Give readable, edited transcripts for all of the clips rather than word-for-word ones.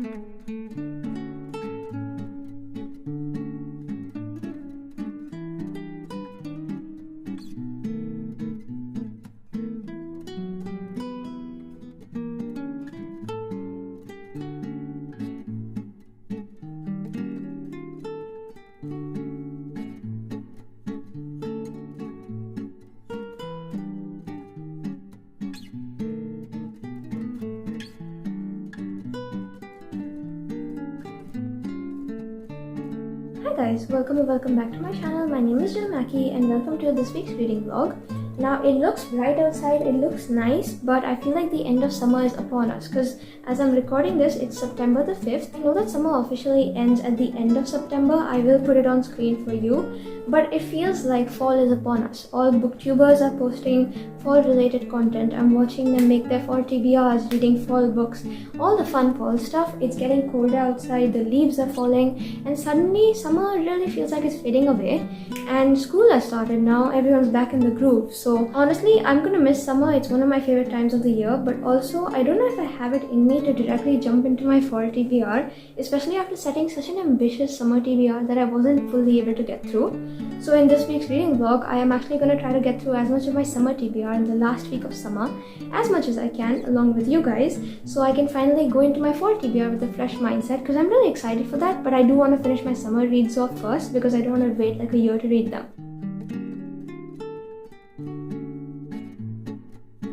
Hi guys, welcome back to my channel. My name is Mackie and welcome to this week's reading vlog. Now it looks bright outside, it looks nice, but I feel like the end of summer is upon us because as I'm recording this, it's September the 5th. I know that summer officially ends at the end of September. I will put it on screen for you, but it feels like fall is upon us. All booktubers are posting fall related content. I'm watching them make their fall TBRs, reading fall books, all the fun fall stuff. It's getting colder outside, the leaves are falling, and suddenly summer really feels like it's fading away. And school has started now, everyone's back in the groove. So honestly, I'm gonna miss summer. It's one of my favorite times of the year, but also I don't know if I have it in me to directly jump into my fall TBR, especially after setting such an ambitious summer TBR that I wasn't fully able to get through. So in this week's reading vlog, I am actually going to try to get through as much of my summer TBR in the last week of summer, as much as I can along with you guys, so I can finally go into my fall TBR with a fresh mindset, because I'm really excited for that. But I do want to finish my summer reads off first because I don't want to wait like a year to read them.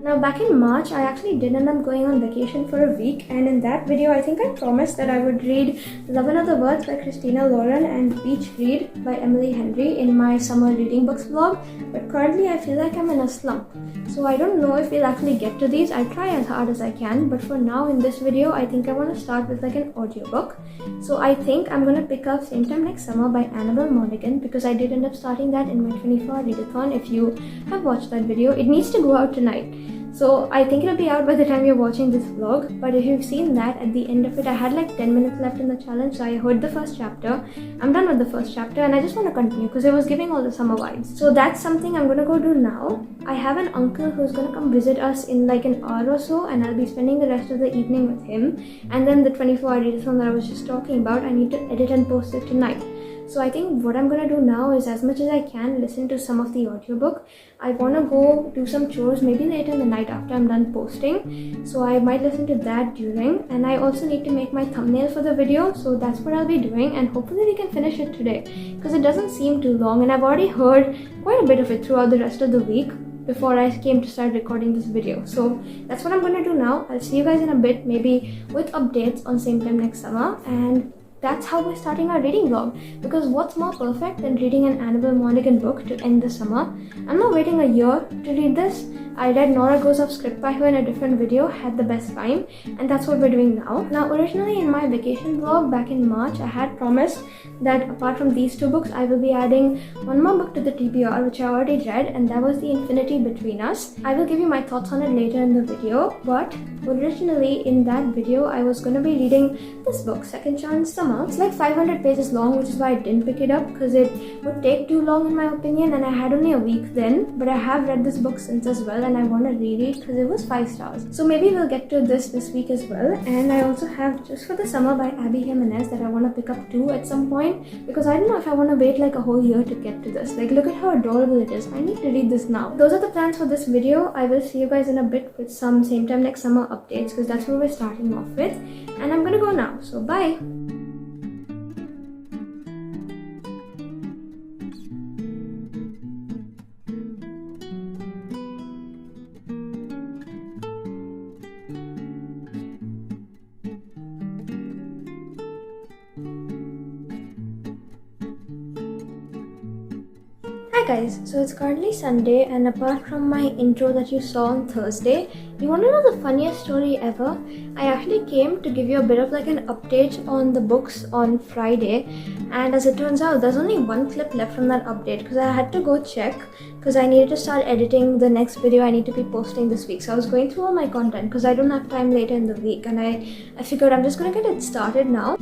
Now back in March, I actually did end up going on vacation for a week, and in that video I think I promised that I would read Love and Other Words by Christina Lauren and Beach Read by Emily Henry in my summer reading books vlog, but currently I feel like I'm in a slump. So I don't know if we'll actually get to these. I'll try as hard as I can, but for now in this video I think I want to start with like an audiobook. So I think I'm gonna pick up Same Time Next Summer by Annabel Monaghan, because I did end up starting that in my 24-hour readathon. If you have watched that video, it needs to go out tonight. So I think it'll be out by the time you're watching this vlog, but if you've seen that, at the end of it I had like 10 minutes left in the challenge. So I heard the first chapter, I'm done with the first chapter, and I just want to continue because it was giving all the summer vibes. So that's something I'm gonna go do now. I have an uncle who's gonna come visit us in like an hour or so, and I'll be spending the rest of the evening with him. And then the 24-hour readathon that I was just talking about, I need to edit and post it tonight. So I think what I'm gonna do now is, as much as I can, listen to some of the audiobook. I wanna go do some chores maybe later in the night after I'm done posting. So I might listen to that during, and I also need to make my thumbnail for the video. So that's what I'll be doing, and hopefully we can finish it today because it doesn't seem too long, and I've already heard quite a bit of it throughout the rest of the week before I came to start recording this video. So that's what I'm gonna do now. I'll see you guys in a bit, maybe with updates on Same Time Next Summer, and that's how we're starting our reading vlog, because what's more perfect than reading an Annabel Monaghan book to end the summer? I'm not waiting a year to read this. I read Nora Goes Off Script by her in a different video, had the best time, and that's what we're doing now. Now originally in my vacation vlog back in March, I had promised that apart from these two books, I will be adding one more book to the TBR, which I already read, and that was The Infinity Between Us. I will give you my thoughts on it later in the video, but originally in that video, I was going to be reading this book, Second Chance Summer. It's like 500 pages long, which is why I didn't pick it up, because it would take too long in my opinion, and I had only a week then. But I have read this book since as well, and I want to read it because it was 5 stars. So maybe we'll get to this week as well. And I also have Just for the Summer by Abby Jimenez that I want to pick up too at some point, because I don't know if I want to wait like a whole year to get to this. Like, look at how adorable it is. I need to read this now. Those are the plans for this video. I will see you guys in a bit with some Same Time Next Summer updates, because that's what we're starting off with. And I'm gonna go now, so bye. Hi guys, so it's currently Sunday, and apart from my intro that you saw on Thursday, you want to know the funniest story ever? I actually came to give you a bit of like an update on the books on Friday, and as it turns out, there's only one clip left from that update because I had to go check because I needed to start editing the next video I need to be posting this week. So I was going through all my content because I don't have time later in the week, and I figured I'm just gonna get it started now.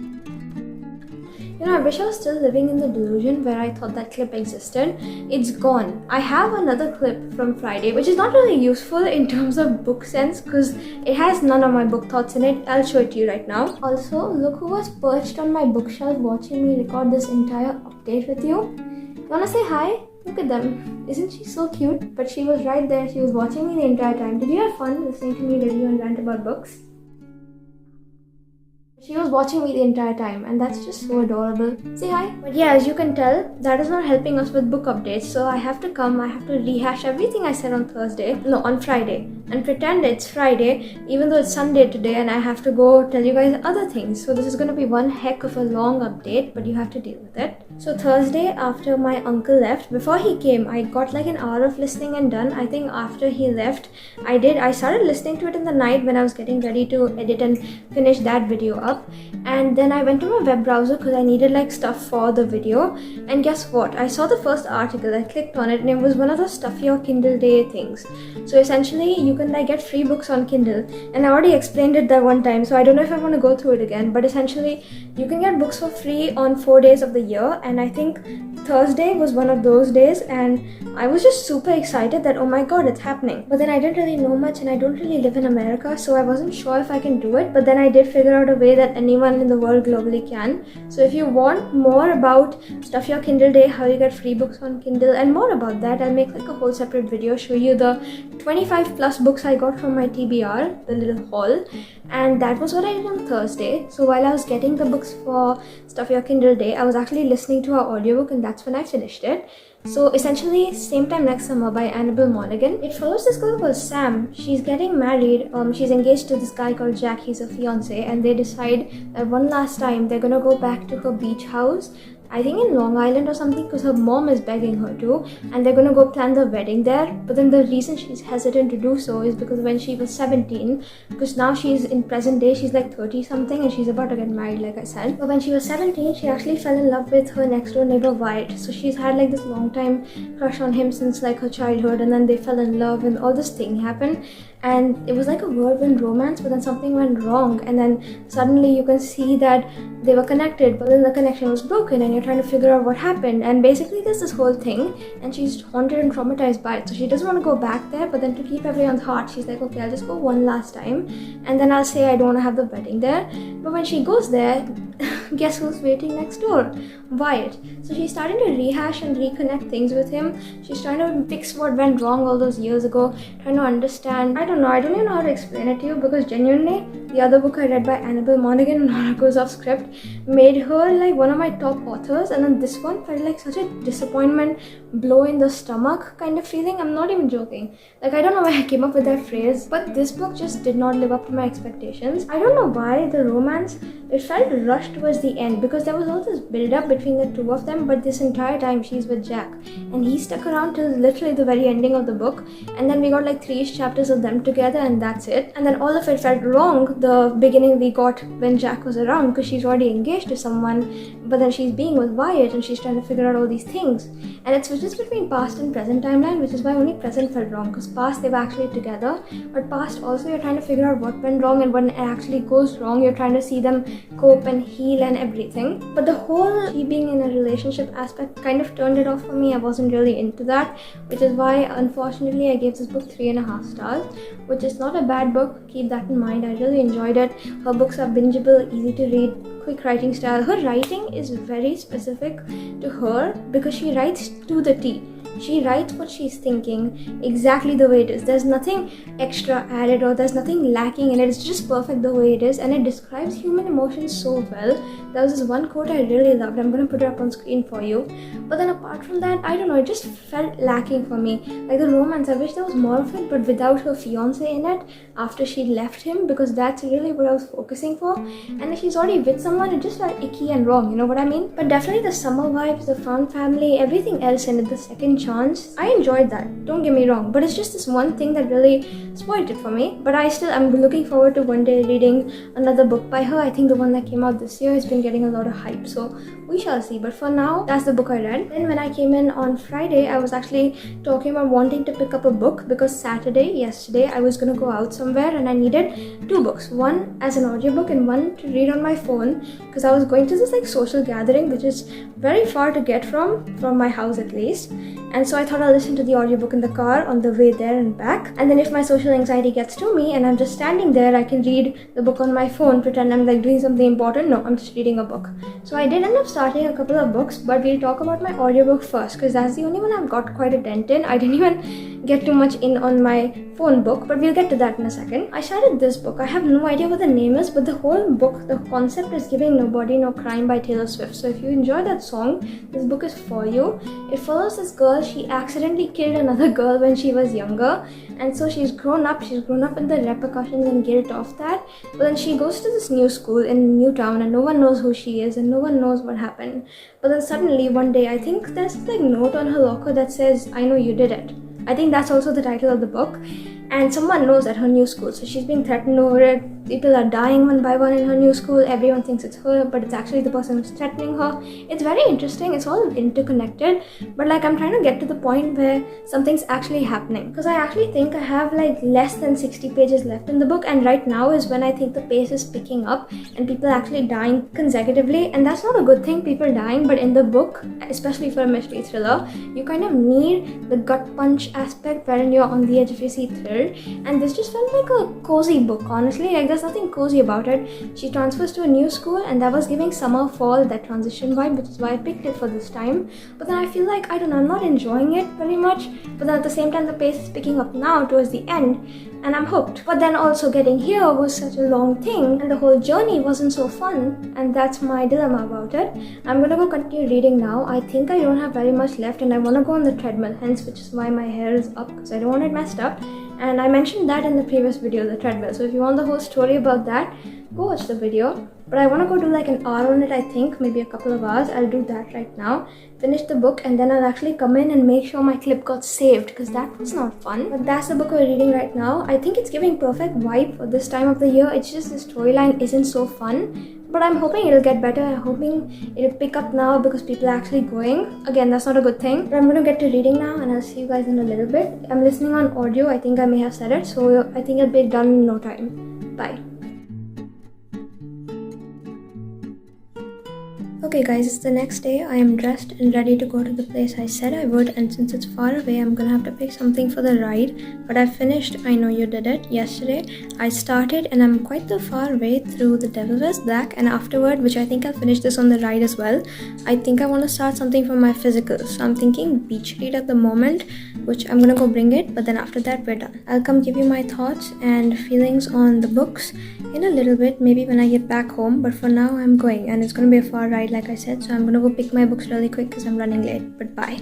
You know, I wish I was still living in the delusion where I thought that clip existed. It's gone. I have another clip from Friday, which is not really useful in terms of book sense because it has none of my book thoughts in it. I'll show it to you right now. Also, look who was perched on my bookshelf watching me record this entire update with you. You wanna say hi? Look at them. Isn't she so cute? But she was right there. She was watching me the entire time. Did you have fun listening to me review and rant about books? She was watching me the entire time, and that's just so adorable. Say hi. But yeah, as you can tell, that is not helping us with book updates. So I have to rehash everything I said on Friday, and pretend it's Friday, even though it's Sunday today, and I have to go tell you guys other things. So this is gonna be one heck of a long update, but you have to deal with it. So Thursday, after my uncle left, before he came, I got like an hour of listening and done. I think after he left, I started listening to it in the night when I was getting ready to edit and finish that video up. And then I went to my web browser because I needed like stuff for the video, and guess what, I saw the first article. I clicked on it and it was one of the stuff your Kindle Day things. So essentially you can like get free books on Kindle, and I already explained it that one time, so I don't know if I want to go through it again. But essentially you can get books for free on 4 days of the year, and I think Thursday was one of those days, and I was just super excited that oh my god, it's happening. But then I didn't really know much, and I don't really live in America, so I wasn't sure if I can do it. But then I did figure out a way that anyone in the world globally can. So if you want more about Stuff Your Kindle Day, how you get free books on Kindle, and more about that, I'll make like a whole separate video, show you the 25 plus books I got from my TBR, the little haul. And that was what I did on Thursday. So while I was getting the books for Stuff Your Kindle Day, I was actually listening to our audiobook, and that's when I finished it. So essentially, Same Time Next Summer by Annabel Monaghan. It follows this girl called Sam. She's getting married. She's engaged to this guy called Jack. He's a fiance, and they decide that one last time they're gonna go back to her beach house, I think in Long Island or something, because her mom is begging her to, and they're gonna go plan the wedding there. But then the reason she's hesitant to do so is because when she was 17, because now she's in present day, she's like 30 something and she's about to get married, like I said. But when she was 17, she actually fell in love with her next door neighbor Wyatt. So she's had like this long time crush on him since like her childhood, and then they fell in love and all this thing happened. And it was like a whirlwind romance, but then something went wrong, and then suddenly you can see that they were connected, but then the connection was broken, and you're trying to figure out what happened. And basically there's this whole thing, and she's haunted and traumatized by it, so she doesn't want to go back there. But then to keep everyone's heart, she's like, okay, I'll just go one last time, and then I'll say I don't want to have the wedding there. But when she goes there, guess who's waiting next door? Wyatt. So she's starting to rehash and reconnect things with him. She's trying to fix what went wrong all those years ago, trying to understand. I don't even know how to explain it to you, because genuinely the other book I read by Annabel Monaghan, Oracles of Script, made her like one of my top authors, and then this one felt like such a disappointment, blow in the stomach kind of feeling. I'm not even joking. Like, I don't know why I came up with that phrase, but this book just did not live up to my expectations. I don't know why the romance, it felt rushed towards the end, because there was all this build up between the two of them, but this entire time she's with Jack, and he stuck around till literally the very ending of the book, and then we got like 3 chapters of them together, and that's it. And then all of it felt wrong. The beginning we got when Jack was around, because she's already engaged to someone, but then she's being with Wyatt and she's trying to figure out all these things, and it switches between past and present timeline, which is why only present felt wrong, because past they were actually together, but past also you're trying to figure out what went wrong, and when it actually goes wrong you're trying to see them cope and heal and everything. But the whole she being in a relationship aspect kind of turned it off for me. I wasn't really into that, which is why unfortunately I gave this book 3.5 stars, which is not a bad book. Keep that in mind. I really enjoyed it. Her books are bingeable, easy to read, quick writing style. Her writing is very specific to her, because she writes to the T. She writes what she's thinking exactly the way it is. There's nothing extra added or there's nothing lacking in it. It's just perfect the way it is, and it describes human emotions so well. There was this one quote I really loved. I'm going to put it up on screen for you. But then apart from that, I don't know, it just felt lacking for me. Like the romance, I wish there was more of it, but without her fiance in it after she left him, because that's really what I was focusing for. And if she's already with someone, it just felt icky and wrong, you know what I mean? But definitely the summer vibes, the found family, everything else in it, the second chance. I enjoyed that, don't get me wrong, but it's just this one thing that really spoiled it for me. But I'm looking forward to one day reading another book by her. I think the one that came out this year has been getting a lot of hype, so we shall see. But for now, that's the book I read. Then when I came in on Friday, I was actually talking about wanting to pick up a book because yesterday, I was gonna go out somewhere and I needed 2 books. One as an audiobook and one to read on my phone, because I was going to this like social gathering which is very far to get from my house at least. And so I thought I'll listen to the audiobook in the car on the way there and back. And then if my social anxiety gets to me and I'm just standing there, I can read the book on my phone, pretend I'm like doing something important. No, I'm just reading a book. So I did end up starting a couple of books, but we'll talk about my audiobook first because that's the only one I've got quite a dent in. I didn't even get too much in on my phone book, but we'll get to that in a second. I started this book. I have no idea what the name is, but the whole book, the concept is Giving Nobody No Crime by Taylor Swift. So if you enjoy that song, this book is for you. It follows this girl. She accidentally killed another girl when she was younger, and so she's grown up in the repercussions and guilt of that. But then she goes to this new school in a new town and no one knows who she is and no one knows what happened. But then suddenly one day, I think there's like note on her locker that says, "I know you did it." I think that's also the title of the book. And someone knows at her new school, so she's being threatened over it. People are dying one by one in her new school. Everyone thinks it's her, but it's actually the person who's threatening her. It's very interesting. It's all interconnected, but like I'm trying to get to the point where something's actually happening, because I actually think I have like less than 60 pages left in the book, and right now is when I think the pace is picking up and people are actually dying consecutively, and that's not a good thing, people dying. But in the book, especially for a mystery thriller, you kind of need the gut punch aspect wherein you're on the edge of your seat thrilled, and this just felt like a cozy book, honestly. Like there's nothing cozy about it. She transfers to a new school and that was giving summer fall, that transition vibe, which is why I picked it for this time. But then I feel like, I don't know, I'm not enjoying it very much, but then at the same time the pace is picking up now towards the end and I'm hooked. But then also getting here was such a long thing and the whole journey wasn't so fun, and that's my dilemma about it. I'm gonna go continue reading now. I think I don't have very much left and I want to go on the treadmill, hence which is why my hair is up, because I don't want it messed up. And I mentioned that in the previous video, the treadmill. So if you want the whole story about that, go watch the video. But I want to go do like an hour on it, I think, maybe a couple of hours. I'll do that right now, finish the book, and then I'll actually come in and make sure my clip got saved, because that was not fun. But that's the book we're reading right now. I think it's giving perfect vibe for this time of the year. It's just the storyline isn't so fun. But I'm hoping it'll get better. I'm hoping it'll pick up now because people are actually going. Again, that's not a good thing. But I'm going to get to reading now and I'll see you guys in a little bit. I'm listening on audio. I think I may have said it. So I think it'll be done in no time. Bye. Okay guys, it's the next day. I am dressed and ready to go to the place I said I would, and since it's far away, I'm gonna have to pick something for the ride. But I finished I Know You Did It yesterday. I started and I'm quite the far way through The Devil Wears Black, and afterward, which I think I'll finish this on the ride as well, I think I want to start something for my physicals. So I'm thinking beach read at the moment, which I'm gonna go bring it, but then after that we're done. I'll come give you my thoughts and feelings on the books in a little bit, maybe when I get back home, but for now I'm going and it's gonna be a far ride like I said, so I'm gonna go pick my books really quick because I'm running late. But bye.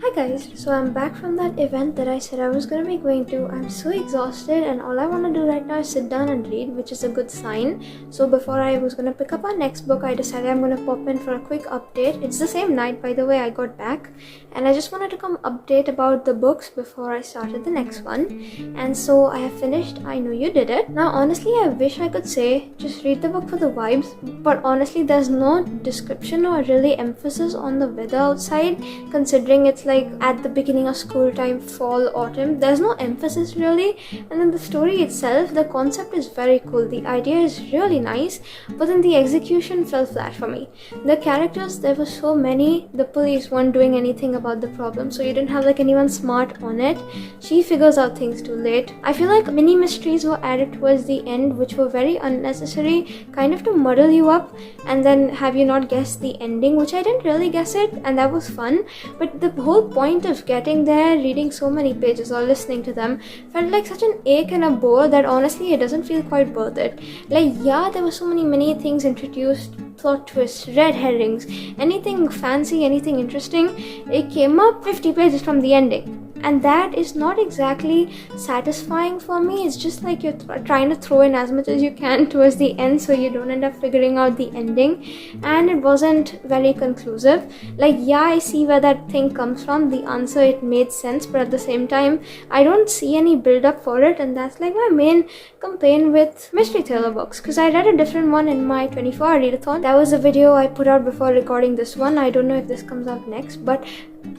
Hi guys, so I'm back from that event that I said I was gonna be going to. I'm so exhausted and all I want to do right now is sit down and read, which is a good sign. So before I was gonna pick up our next book, I decided I'm gonna pop in for a quick update. It's the same night, by the way, I got back, and I just wanted to come update about the books before I started the next one. And so I have finished I Know You Did It. Now honestly, I wish I could say just read the book for the vibes, but honestly there's no description or really emphasis on the weather outside, considering it's like at the beginning of school time, fall, autumn. There's no emphasis really, and then the story itself, the concept is very cool, the idea is really nice, but then the execution fell flat for me. The characters, there were so many. The police weren't doing anything about the problem, so you didn't have like anyone smart on it. She figures out things too late. I feel like mini mysteries were added towards the end, which were very unnecessary, kind of to muddle you up and then have you not guess the ending, which I didn't really guess it, and that was fun. But the whole point of getting there, reading so many pages or listening to them, felt like such an ache and a bore that honestly it doesn't feel quite worth it. Like, yeah, there were so many things introduced, plot twists, red herrings, anything fancy, anything interesting. It came up 50 pages from the ending. and that is not exactly satisfying for me. It's just like you're trying to throw in as much as you can towards the end so you don't end up figuring out the ending, and it wasn't very conclusive. Like, yeah, I see where that thing comes from, the answer, it made sense, but at the same time I don't see any build up for it, and that's like my main complaint with mystery thriller books. Because I read a different one in my 24-hour readathon. That was a video I put out before recording this one. I don't know if this comes out next, but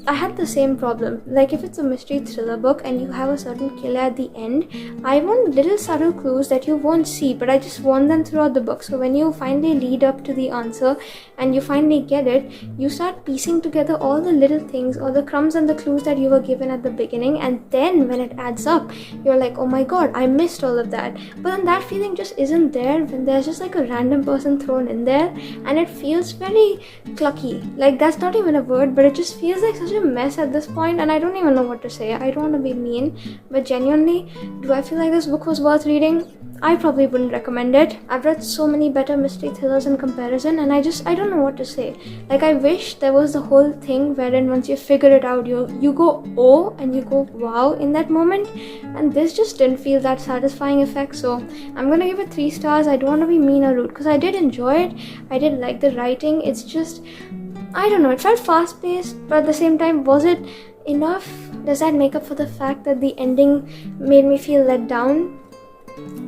I had the same problem. Like, if it's a mystery thriller book and you have a certain killer at the end, I want little subtle clues that you won't see, but I just want them throughout the book. So when you finally lead up to the answer and you finally get it, you start piecing together all the little things, all the crumbs and the clues that you were given at the beginning, and then when it adds up, you're like, oh my god, I missed all of that. But then that feeling just isn't there when there's just like a random person thrown in there, and it feels very clucky. Like, that's not even a word, but it just feels like such a mess at this point, and I don't even know what to say. I don't want to be mean, but genuinely, do I feel like this book was worth reading? I probably wouldn't recommend it. I've read so many better mystery thrillers in comparison, and I don't know what to say. Like, I wish there was the whole thing wherein once you figure it out, you go oh and you go wow in that moment, and this just didn't feel that satisfying effect. So I'm gonna give it 3 stars. I don't want to be mean or rude because I did enjoy it. I did like the writing. It's just, I don't know, it felt fast-paced, but at the same time, was it enough? Does that make up for the fact that the ending made me feel let down?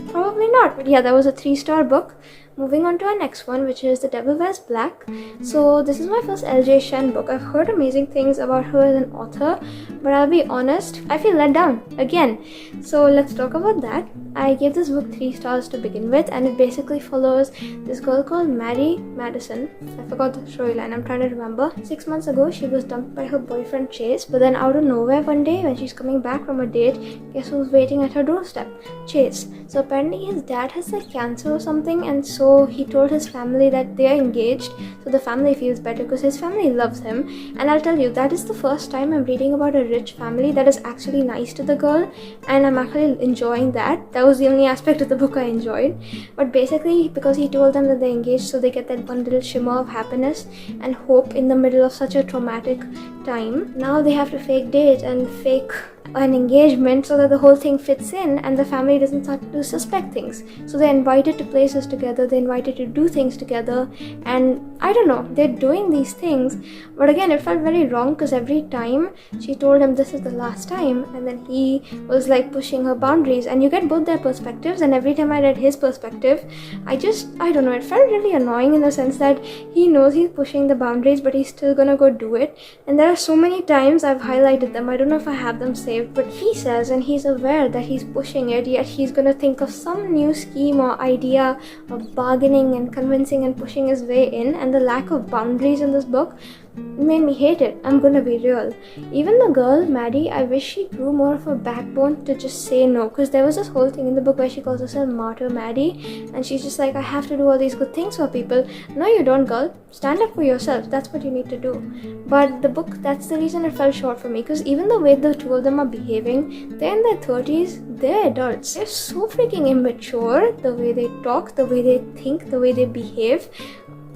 Probably not, but yeah, that was a 3-star book. Moving on to our next one, which is The Devil Wears Black. So this is my first LJ Shen book. I've heard amazing things about her as an author, but I'll be honest, I feel let down again. So let's talk about that. I gave this book 3 stars to begin with, and it basically follows this girl called Mary Madison. I forgot the storyline, I'm trying to remember. 6 months ago, she was dumped by her boyfriend Chase, but then out of nowhere one day when she's coming back from a date, guess who's waiting at her doorstep? Chase. So apparently his dad has like cancer or something, and so he told his family that they are engaged, so the family feels better because his family loves him. And I'll tell you, that is the first time I'm reading about a rich family that is actually nice to the girl, and I'm actually enjoying that. That was the only aspect of the book I enjoyed. But basically, because he told them that they're engaged, so they get that one little shimmer of happiness and hope in the middle of such a traumatic time. Now they have to fake date and fake an engagement so that the whole thing fits in and the family doesn't start to suspect things. So they're invited to places together, they're invited to do things together, and I don't know, they're doing these things. But again, it felt very wrong because every time she told him this is the last time, and then he was like pushing her boundaries, and you get both their perspectives, and every time I read his perspective, I don't know, it felt really annoying in the sense that he knows he's pushing the boundaries, but he's still gonna go do it. And there are so many times I've highlighted them, I don't know if I have them saved, but he says, and he's aware that he's pushing it, yet he's gonna think of some new scheme or idea of bargaining and convincing and pushing his way in. And the lack of boundaries in this book made me hate it. I'm gonna be real. Even the girl, Maddie, I wish she grew more of a backbone to just say no, because there was this whole thing in the book where she calls herself Martyr Maddie, and she's just like, I have to do all these good things for people. No, you don't, girl. Stand up for yourself. That's what you need to do. But the book, that's the reason it fell short for me, because even the way the two of them are behaving, they're in their 30s, they're adults. They're so freaking immature, the way they talk, the way they think, the way they behave.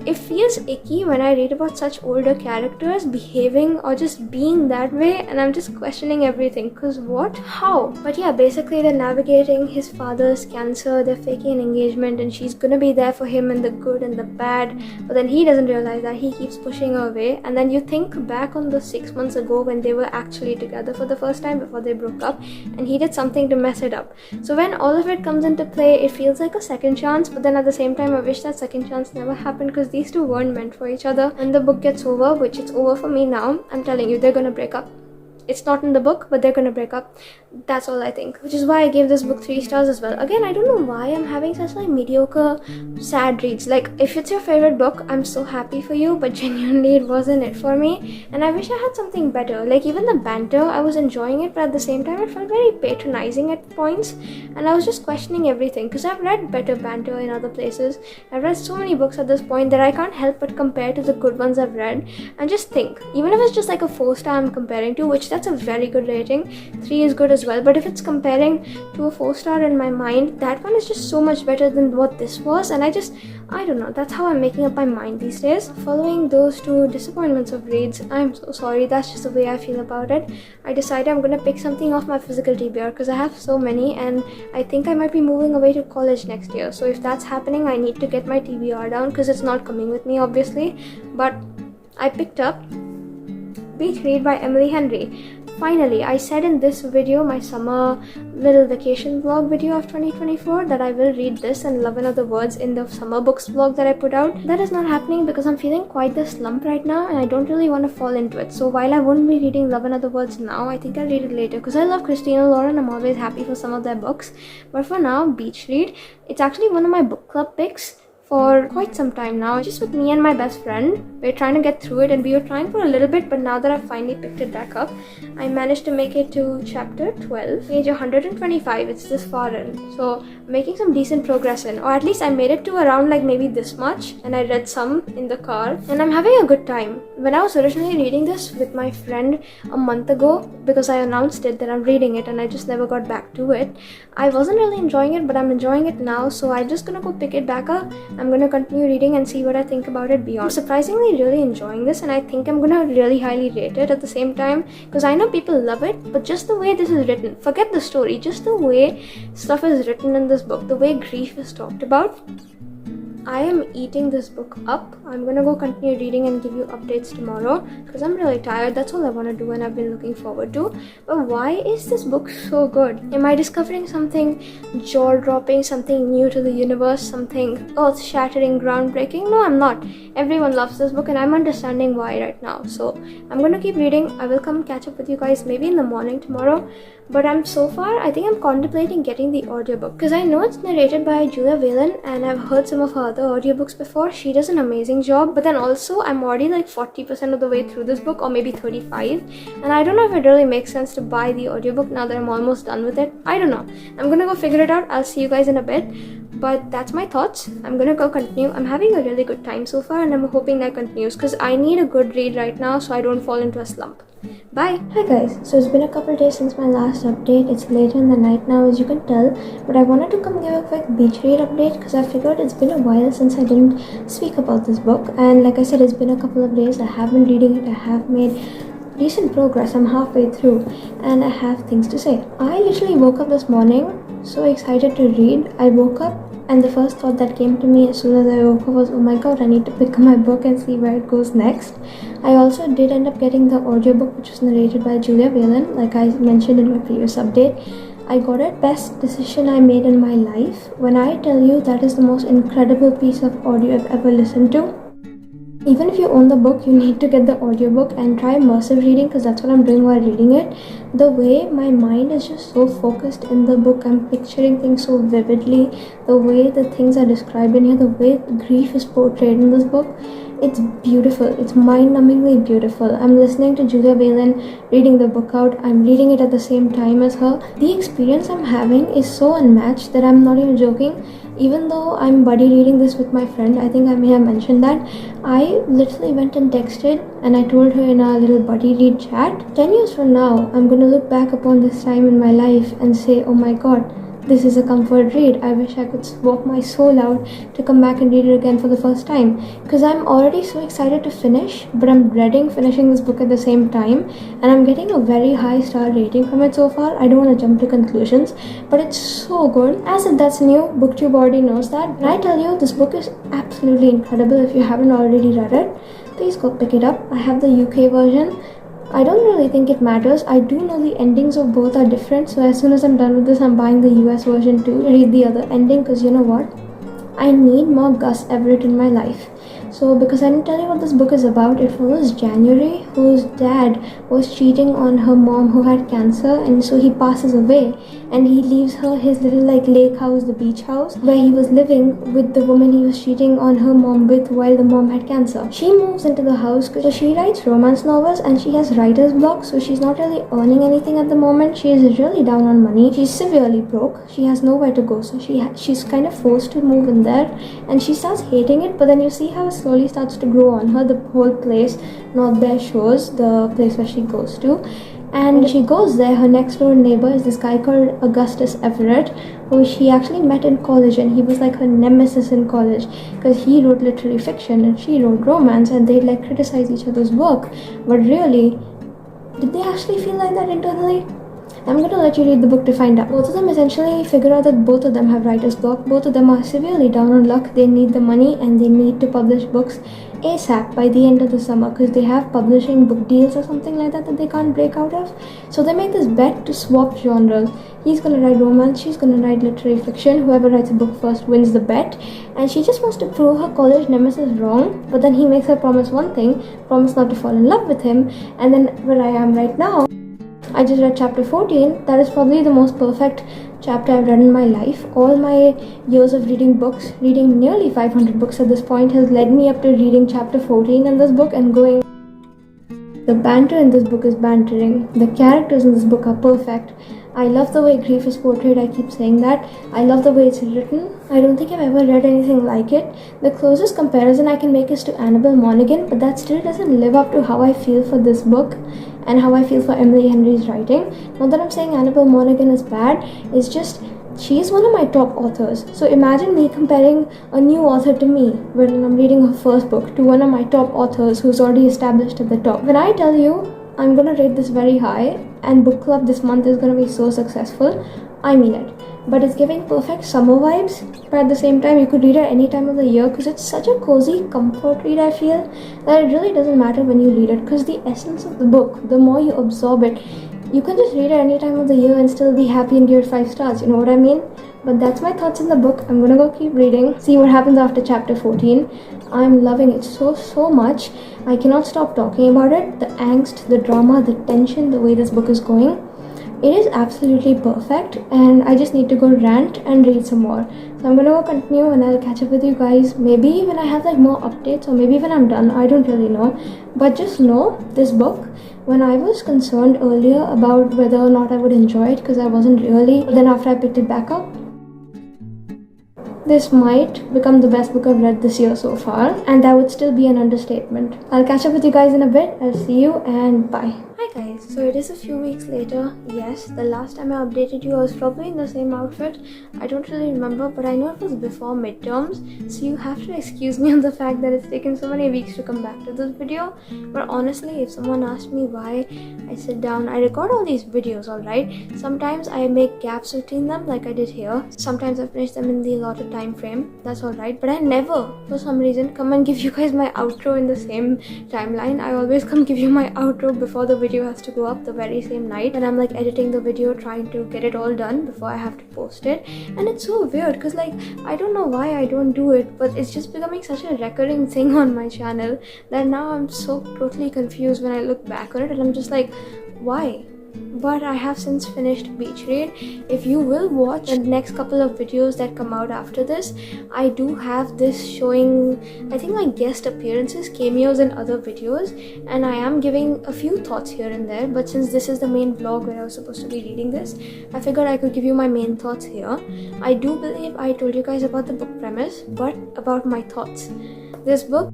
It feels icky when I read about such older characters behaving or just being that way, and I'm just questioning everything, because what? How? But yeah, basically they're navigating his father's cancer, they're faking an engagement, and she's gonna be there for him in the good and the bad, but then he doesn't realize that, he keeps pushing her away. And then you think back on the 6 months ago when they were actually together for the first time before they broke up, and he did something to mess it up. So when all of it comes into play, it feels like a second chance, but then at the same time I wish that second chance never happened, because these two weren't meant for each other. When the book gets over, which it's over for me now, I'm telling you, they're gonna break up. It's not in the book, but they're gonna break up. That's all I think, which is why I gave this book 3 stars as well. Again, I don't know why I'm having such like mediocre sad reads. Like, if it's your favorite book, I'm so happy for you, but genuinely it wasn't it for me, and I wish I had something better. Like, even the banter, I was enjoying it, but at the same time it felt very patronizing at points, and I was just questioning everything, because I've read better banter in other places. I've read so many books at this point that I can't help but compare to the good ones I've read and just think, even if it's just like a 4-star I'm comparing to, which That's a very good rating. 3 is good as well, but if it's comparing to a 4-star in my mind, that one is just so much better than what this was, and I don't know, that's how I'm making up my mind these days. Following those 2 disappointments of reads, I'm so sorry, that's just the way I feel about it. I decided I'm gonna pick something off my physical TBR because I have so many, and I think I might be moving away to college next year. So if that's happening, I need to get my TBR down because it's not coming with me, obviously. But I picked up Beach Read by Emily Henry. Finally, I said in this video, my summer little vacation vlog video of 2024, that I will read this and Love and Other Words in the summer books vlog that I put out. That is not happening because I'm feeling quite the slump right now and I don't really want to fall into it. So while I won't be reading Love and Other Words now, I think I'll read it later because I love Christina Lauren. I'm always happy for some of their books. But for now, Beach Read, it's actually one of my book club picks for quite some time now, just with me and my best friend. We're trying to get through it and we were trying for a little bit, but now that I've finally picked it back up, I managed to make it to chapter 12, page 125. It's this far in, so I'm making some decent progress in, or at least I made it to around like maybe this much, and I read some in the car and I'm having a good time. When I was originally reading this with my friend a month ago, because I announced it that I'm reading it and I just never got back to it, I wasn't really enjoying it, but I'm enjoying it now, so I'm just gonna go pick it back up. I'm gonna continue reading and see what I think about it beyond. I'm surprisingly really enjoying this, and I think I'm gonna really highly rate it at the same time, because I know people love it, but just the way this is written, forget the story, just the way stuff is written in this book, the way grief is talked about, I am eating this book up. I'm gonna go continue reading and give you updates tomorrow because I'm really tired. That's all I want to do and I've been looking forward to. But why is this book so good? Am I discovering something jaw-dropping, something new to the universe, something earth-shattering, groundbreaking? No, I'm not. Everyone loves this book and I'm understanding why right now. So I'm gonna keep reading. I will come catch up with you guys maybe in the morning tomorrow. But I think I'm contemplating getting the audiobook because I know it's narrated by Julia Whelan and I've heard some of her other audiobooks before. She does an amazing job, but then also I'm already like 40% of the way through this book, or maybe 35, and I don't know if it really makes sense to buy the audiobook now that I'm almost done with it. I don't know. I'm gonna go figure it out. I'll see you guys in a bit. But that's my thoughts. I'm gonna go continue. I'm having a really good time so far and I'm hoping that continues because I need a good read right now so I don't fall into a slump. Bye! Hi guys, so it's been a couple days since my last update. It's later in the night now as you can tell, but I wanted to come give a quick beach read update because I figured it's been a while since I didn't speak about this book, and like I said, it's been a couple of days. I have been reading it. I have made decent progress. I'm halfway through and I have things to say. I literally woke up this morning so excited to read. I woke up and the first thought that came to me as soon as I woke up was, oh my god, I need to pick up my book and see where it goes next. I also did end up getting the audiobook which was narrated by Julia Whelan, like I mentioned in my previous update. I got it. Best decision I made in my life. When I tell you, that is the most incredible piece of audio I've ever listened to. Even if you own the book, you need to get the audiobook and try immersive reading because that's what I'm doing while reading it. The way my mind is just so focused in the book, I'm picturing things so vividly, the way the things are described in here, the way grief is portrayed in this book, it's beautiful. It's mind-numbingly beautiful. I'm listening to Julia Whelan reading the book out. I'm reading it at the same time as her. The experience I'm having is so unmatched that I'm not even joking. Even though I'm buddy reading this with my friend, I think I may have mentioned that, I literally went and texted and I told her in our little buddy read chat, 10 years from now, I'm going to look back upon this time in my life and say, oh my god, this is a comfort read. I wish I could swap my soul out to come back and read it again for the first time. Because I'm already so excited to finish, but I'm dreading finishing this book at the same time. And I'm getting a very high star rating from it so far. I don't want to jump to conclusions, but it's so good. As if that's new, BookTube already knows that. And I tell you, this book is absolutely incredible. If you haven't already read it, please go pick it up. I have the UK version. I don't really think it matters. I do know the endings of both are different, so as soon as I'm done with this, I'm buying the US version too to read the other ending, because you know what? I need more Gus Everett in my life. So because I didn't tell you what this book is about, it follows January, whose dad was cheating on her mom who had cancer, and so he passes away and he leaves her his little like lake house, the beach house, where he was living with the woman he was cheating on her mom with while the mom had cancer. She moves into the house because she writes romance novels and she has writer's block, so she's not really earning anything at the moment. She is really down on money. She's severely broke. She has nowhere to go, so she's kind of forced to move in there, and she starts hating it, but then you see how it slowly starts to grow on her. The whole place, North Bear Shores, the place where she goes to, And she goes there. Her next door neighbor is this guy called Augustus Everett, who she actually met in college, and he was like her nemesis in college because he wrote literary fiction and she wrote romance, and they'd like criticize each other's work. But really, did they actually feel like that internally? I'm going to let you read the book to find out. Both of them essentially figure out that both of them have writer's block. Both of them are severely down on luck. They need the money and they need to publish books ASAP by the end of the summer because they have publishing book deals or something like that they can't break out of. So they make this bet to swap genres. He's going to write romance, she's going to write literary fiction. Whoever writes a book first wins the bet. And she just wants to prove her college nemesis wrong. But then he makes her promise one thing, promise not to fall in love with him. And then where I am right now, I just read chapter 14. That is probably the most perfect chapter I've read in my life. All my years of reading books, reading nearly 500 books at this point, has led me up to reading chapter 14 in this book and going, the banter in this book is bantering. The characters in this book are perfect. I love the way grief is portrayed, I keep saying that. I love the way it's written. I don't think I've ever read anything like it. The closest comparison I can make is to Annabel Monaghan, but that still doesn't live up to how I feel for this book and how I feel for Emily Henry's writing. Not that I'm saying Annabel Monaghan is bad, it's just she's one of my top authors. So imagine me comparing a new author to me when I'm reading her first book to one of my top authors who's already established at the top. When I tell you I'm gonna rate this very high and book club this month is gonna be so successful, I mean it. But it's giving perfect summer vibes, but at the same time you could read it any time of the year because it's such a cozy comfort read, I feel, that it really doesn't matter when you read it because the essence of the book, the more you absorb it, you can just read it any time of the year and still be happy and give it 5 stars, you know what I mean? But that's my thoughts in the book. I'm gonna go keep reading, see what happens after chapter 14. I'm loving it so much. I cannot stop talking about it. The angst, the drama, the tension, the way this book is going. It is absolutely perfect and I just need to go rant and read some more. So I'm gonna go continue and I'll catch up with you guys maybe when I have like more updates or maybe when I'm done. I don't really know. But just know this book, when I was concerned earlier about whether or not I would enjoy it because I wasn't really, but then after I picked it back up, this might become the best book I've read this year so far, and that would still be an understatement. I'll catch up with you guys in a bit. I'll see you and bye. Hi guys, so it is a few weeks later. Yes, the last time I updated you I was probably in the same outfit. I don't really remember, but I know it was before midterms, so you have to excuse me on the fact that it's taken so many weeks to come back to this video. But honestly, if someone asked me why I sit down, I record all these videos, alright? Sometimes I make gaps between them like I did here. Sometimes I finish them in the allotted time frame, that's alright. But I never, for some reason, come and give you guys my outro in the same timeline. I always come give you my outro before the video has to go up the very same night, and I'm like editing the video, trying to get it all done before I have to post it. And it's so weird because like I don't know why I don't do it, but it's just becoming such a recurring thing on my channel that now I'm so totally confused when I look back on it and I'm just like, why? But I have since finished Beach Read. If you will watch the next couple of videos that come out after this, I do have this showing, I think, like guest appearances, cameos in other videos, and I am giving a few thoughts here and there. But since this is the main vlog where I was supposed to be reading this, I figured I could give you my main thoughts here. I do believe I told you guys about the book premise, but about my thoughts. This book,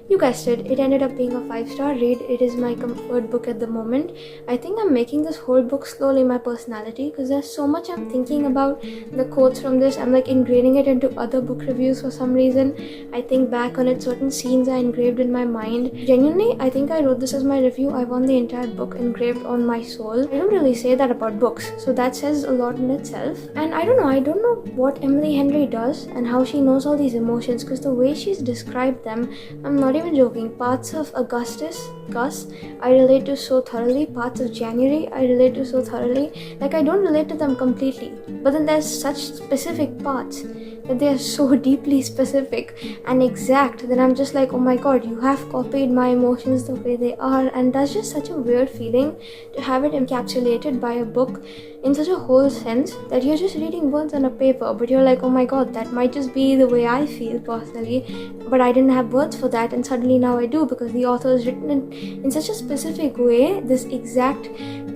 you guessed it, it ended up being a 5-star read. It is my comfort book at the moment. I think I'm making this whole book slowly my personality because there's so much I'm thinking about. The quotes from this, I'm like ingraining it into other book reviews for some reason. I think back on it, certain scenes are engraved in my mind. Genuinely, I think I wrote this as my review. I want the entire book engraved on my soul. I don't really say that about books, so that says a lot in itself. And I don't know what Emily Henry does and how she knows all these emotions, because the way she's described them, I'm not even joking. Parts of Gus, I relate to so thoroughly. Parts of January, I relate to so thoroughly. Like, I don't relate to them completely, but then there's such specific parts that they are so deeply specific and exact that I'm just like, oh my god, you have copied my emotions the way they are. And that's just such a weird feeling to have it encapsulated by a book in such a whole sense that you're just reading words on a paper, but you're like, oh my god, that might just be the way I feel personally, but I didn't have words for that, and suddenly now I do, because the author has written it in such a specific way, this exact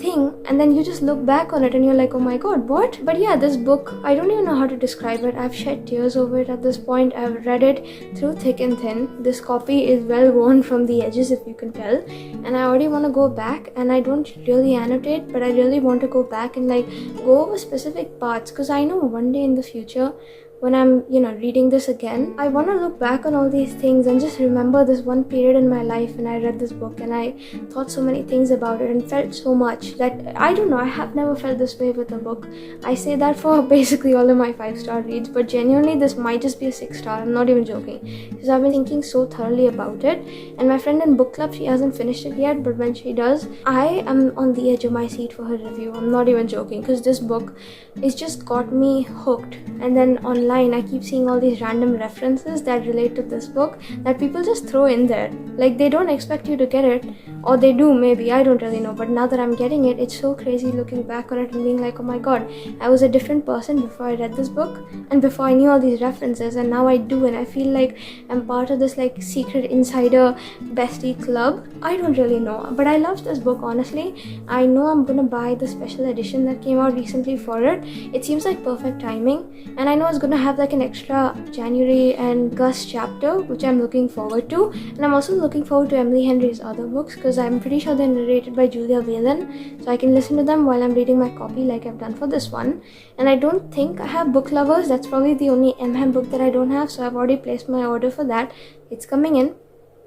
thing, and then you just look back on it and you're like, oh my god, what? But yeah, this book, I don't even know how to describe it. I've shed tears over it at this point. I've read it through thick and thin. This copy is well worn from the edges, if you can tell, and I already want to go back, and I don't really annotate, but I really want to go back and like go over specific parts, because I know one day in the future when I'm, reading this again, I want to look back on all these things and just remember this one period in my life when I read this book and I thought so many things about it and felt so much that, I don't know, I have never felt this way with a book. I say that for basically all of my 5-star reads, but genuinely this might just be a 6-star, I'm not even joking, because I've been thinking so thoroughly about it, and my friend in book club, she hasn't finished it yet, but when she does, I am on the edge of my seat for her review. I'm not even joking, because this book, it's just got me hooked. And then online I keep seeing all these random references that relate to this book that people just throw in there. Like, they don't expect you to get it, or they do maybe, I don't really know, but now that I'm getting it, it's so crazy looking back on it and being like, oh my god, I was a different person before I read this book and before I knew all these references, and now I do, and I feel like I'm part of this like secret insider bestie club. I don't really know, but I love this book, honestly. I know I'm gonna buy the special edition that came out recently for it. It seems like perfect timing, and I know it's gonna have like an extra January and Gus chapter, which I'm looking forward to. And I'm also looking forward to Emily Henry's other books, because I'm pretty sure they're narrated by Julia Whelan, so I can listen to them while I'm reading my copy like I've done for this one. And I don't think I have Book Lovers. That's probably the only MHEM book that I don't have, so I've already placed my order for that. It's coming in.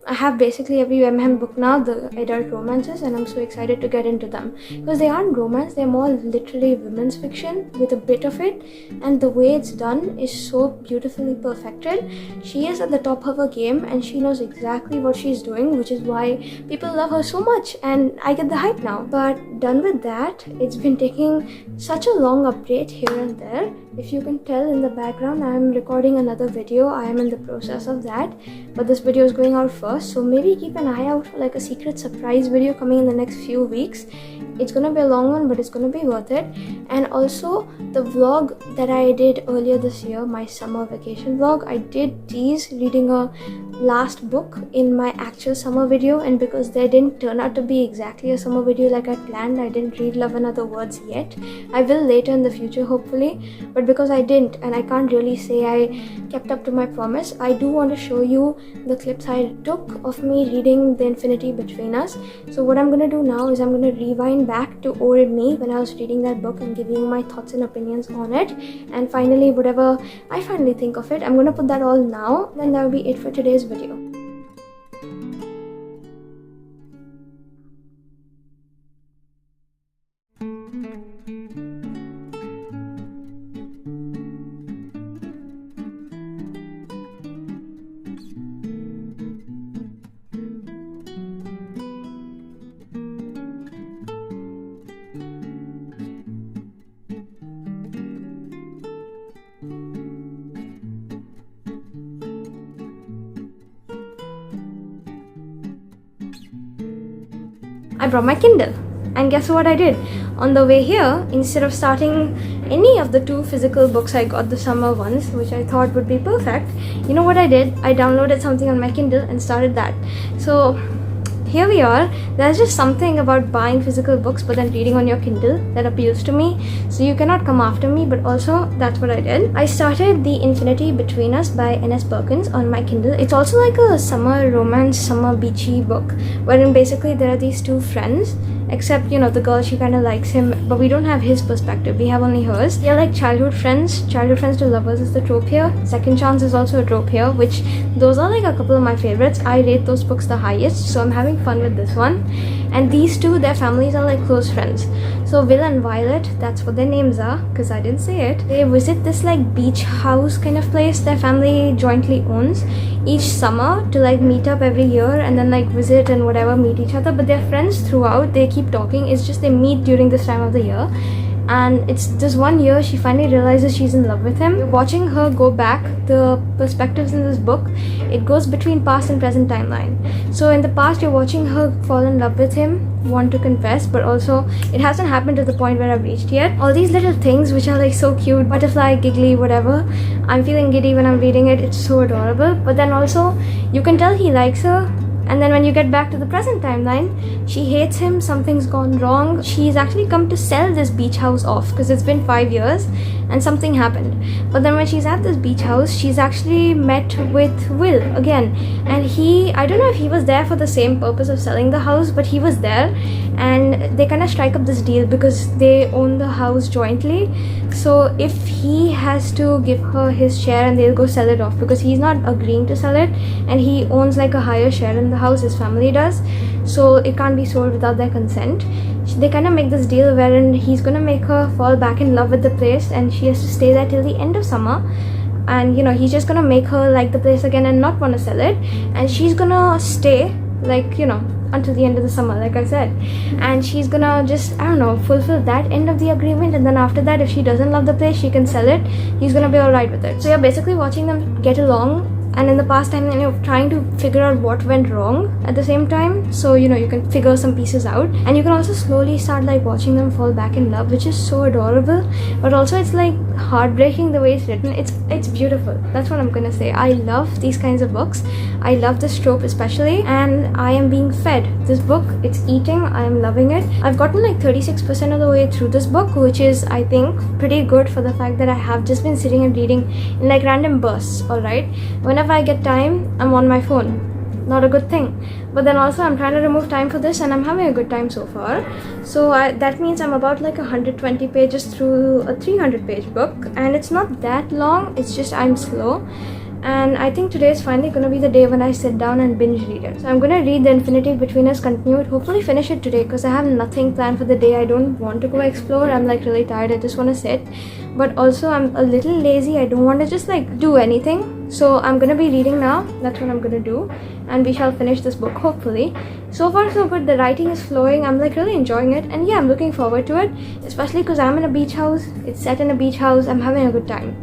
I have basically every MHEM book now, the adult romances, and I'm so excited to get into them, because they aren't romance, they're more literally women's fiction with a bit of it, and the way it's done is so beautifully perfected. She is at the top of her game and she knows exactly what she's doing, which is why people love her so much, and I get the hype now. But done with that, it's been taking such a long update here and there. If you can tell in the background, I am recording another video. I am in the process of that, but this video is going out first, so maybe keep an eye out for like a secret surprise video coming in the next few weeks. It's gonna be a long one, but it's gonna be worth it. And also the vlog that I did earlier this year, my summer vacation vlog, I did tease reading a last book in my actual summer video, and because they didn't turn out to be exactly a summer video like I planned, I didn't read Love and Other Words yet. I will later in the future, hopefully, but because I didn't, and I can't really say I kept up to my promise, I do want to show you the clips I took of me reading The Infinity Between Us. So what I'm gonna do now is I'm gonna rewind back to old me when I was reading that book and giving you my thoughts and opinions on it, and finally whatever I finally think of it, I'm gonna put that all now. Then that will be it for today's video. I brought my Kindle, and guess what I did? On the way here, instead of starting any of the 2 physical books I got, the summer ones, which I thought would be perfect, you know what I did? I downloaded something on my Kindle and started that. So here we are. There's just something about buying physical books but then reading on your Kindle that appeals to me, so you cannot come after me, but also that's what I did. I started The Infinity Between Us by N.S. Perkins on my Kindle. It's also like a summer romance, summer beachy book, wherein basically there are these 2 friends, except the girl, she kind of likes him, but we don't have his perspective, we have only hers. They're like childhood friends to lovers is the trope here. Second Chance is also a trope here, which those are like a couple of my favorites. I rate those books the highest, so I'm having fun with this one. And these 2, their families are like close friends. So Will and Violet, that's what their names are, because I didn't say it. They visit this like beach house kind of place their family jointly owns each summer to like meet up every year and then like visit and whatever, meet each other, but they're friends throughout. They keep talking, it's just they meet during this time of the year. and it's this one year she finally realizes she's in love with him. You're watching her go back. The perspectives in this book, it goes between past and present timeline. So in the past, you're watching her fall in love with him, want to confess, but also it hasn't happened to the point where I've reached yet. All these little things which are like so cute, butterfly, giggly, whatever. I'm feeling giddy when I'm reading it. It's so adorable. But then also you can tell he likes her. And then when you get back to the present timeline, she hates him, something's gone wrong. She's actually come to sell this beach house off because it's been 5 years and something happened. But then when she's at this beach house, she's actually met with Will again. And I don't know if he was there for the same purpose of selling the house, but he was there. And they kind of strike up this deal because they own the house jointly. So if he has to give her his share and they'll go sell it off because he's not agreeing to sell it and he owns like a higher share in the house, his family does, so it can't be sold without their consent. They kind of make this deal wherein he's gonna make her fall back in love with the place and she has to stay there till the end of summer, and he's just gonna make her like the place again and not want to sell it, and she's gonna stay like until the end of the summer, like I said, and she's gonna just fulfill that end of the agreement, and then after that, if she doesn't love the place, she can sell it. He's gonna be alright with it. So you're basically watching them get along, and in the past time you're trying to figure out what went wrong at the same time, so you can figure some pieces out, and you can also slowly start like watching them fall back in love, which is so adorable, but also it's like heartbreaking the way it's written. It's beautiful. That's what I'm gonna say. I love these kinds of books. I love this trope especially, and I am being fed this book. It's eating. I am loving it. I've gotten like 36% of the way through this book, which is I think pretty good for the fact that I have just been sitting and reading in like random bursts. Alright, whenever I get time, I'm on my phone. Not a good thing, but then also I'm trying to remove time for this and I'm having a good time so far. So that means I'm about like 120 pages through a 300-page book, and it's not that long, it's just I'm slow. And I think today is finally going to be the day when I sit down and binge read it. So I'm going to read The Infinity Between Us, continue it, hopefully finish it today because I have nothing planned for the day. I don't want to go explore. I'm like really tired. I just want to sit. But also I'm a little lazy. I don't want to just like do anything. So I'm going to be reading now. That's what I'm going to do. And we shall finish this book hopefully. So far so good. The writing is flowing. I'm like really enjoying it. And yeah, I'm looking forward to it. Especially because I'm in a beach house. It's set in a beach house. I'm having a good time.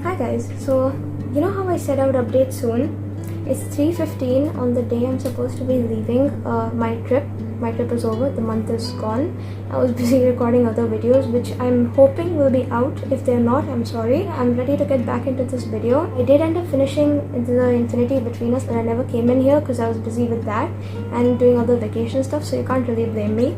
Hi guys, so you know how I said I would update soon? It's 3:15 on the day I'm supposed to be leaving my trip. My trip is over, the month is gone. I was busy recording other videos which I'm hoping will be out. If they're not, I'm sorry. I'm ready to get back into this video. I did end up finishing The Infinity Between Us, but I never came in here because I was busy with that and doing other vacation stuff, so you can't really blame me.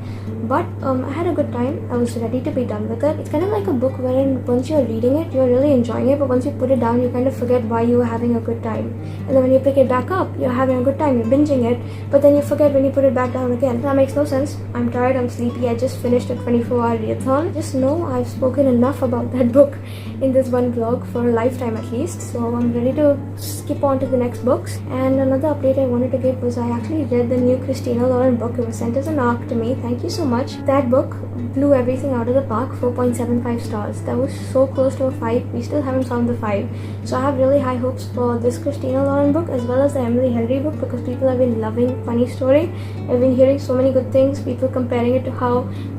But I had a good time. I was ready to be done with it. It's kind of like a book wherein once you're reading it, you're really enjoying it, but once you put it down, you kind of forget why you were having a good time. And then when you pick it back up, you're having a good time, you're binging it, but then you forget when you put it back down again. That makes no sense. I'm tired, I'm sleepy. I just finished a 24-hour readathon. Just know I've spoken enough about that book in this one vlog for a lifetime at least. So I'm ready to skip on to the next books. And another update I wanted to give was I actually read the new Christina Lauren book. It was sent as an ARC to me. Thank you so much. That book blew everything out of the park. 4.75 stars. That was so close to a 5. We still haven't found the 5. So I have really high hopes for this Christina Lauren book as well as the Emily Henry book because people have been loving Funny Story. I've been hearing so many good things. People comparing it to how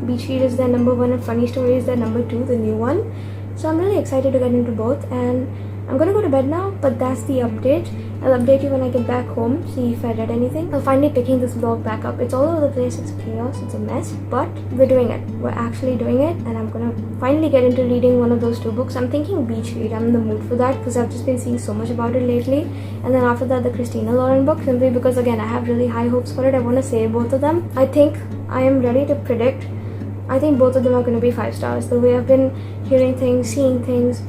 Beach Read is their number 1 and Funny Story is their number 2, the new one. So I'm really excited to get into both, and I'm gonna go to bed now, but that's the update. I'll update you when I get back home, see if I read anything. I'm finally picking this vlog back up. It's all over the place, it's chaos, it's a mess, but we're doing it. We're actually doing it, and I'm gonna finally get into reading one of those 2 books. I'm thinking Beach Read. I'm in the mood for that because I've just been seeing so much about it lately. And then after that, the Christina Lauren book, simply because again, I have really high hopes for it. I want to save both of them. I think I am ready to predict. I think both of them are going to be 5 stars. The way I've been hearing things, seeing things,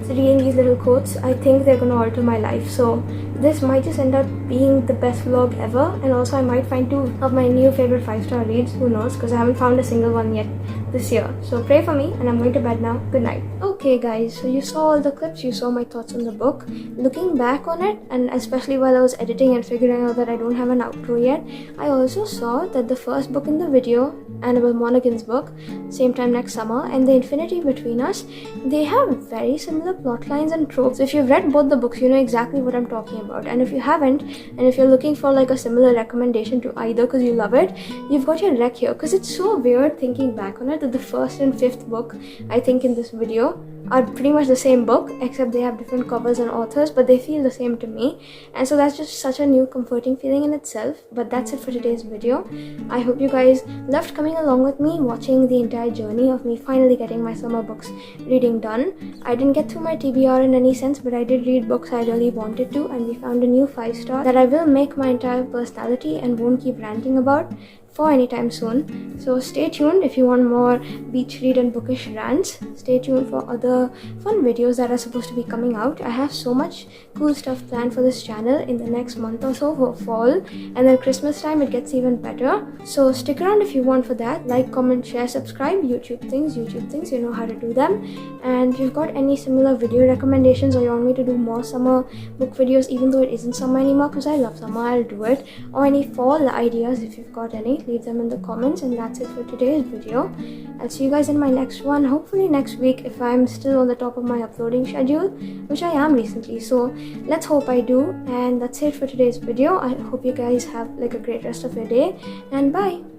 reading these little quotes, I think they're going to alter my life. So this might just end up being the best vlog ever, and also I might find 2 of my new favorite 5-star reads. Who knows, because I haven't found a single one yet this year. So pray for me, and I'm going to bed now. Good night. Okay guys, so you saw all the clips, you saw my thoughts on the book. Looking back on it, and especially while I was editing and figuring out that I don't have an outro yet, I also saw that the first book in the video, Annabel Monaghan's book, Same Time Next Summer, and The Infinity Between Us, they have very similar plot lines and tropes. If you've read both the books, you know exactly what I'm talking about. And if you haven't, and if you're looking for like a similar recommendation to either because you love it, you've got your rec here. Because it's so weird thinking back on it that the first and 5th book, I think in this video, are pretty much the same book, except they have different covers and authors, but they feel the same to me. And so that's just such a new comforting feeling in itself. But that's it for today's video. I hope you guys loved coming along with me, watching the entire journey of me finally getting my summer books reading done. I didn't get through my TBR in any sense, but I did read books I really wanted to, and we found a new 5-star that I will make my entire personality and won't keep ranting about for anytime soon. So stay tuned if you want more beach read and bookish rants. Stay tuned for other fun videos that are supposed to be coming out. I have so much cool stuff planned for this channel in the next month or so for fall, and then Christmas time it gets even better. So stick around if you want for that. Like, comment, share, subscribe. YouTube things, you know how to do them. And if you've got any similar video recommendations, or you want me to do more summer book videos even though it isn't summer anymore, because I love summer, I'll do it. Or any fall ideas, if you've got any, leave them in the comments. And that's it for today's video. I'll see you guys in my next one, hopefully next week if I'm still on the top of my uploading schedule, which I am recently, so let's hope I do. And that's it for today's video. I hope you guys have like a great rest of your day, and bye.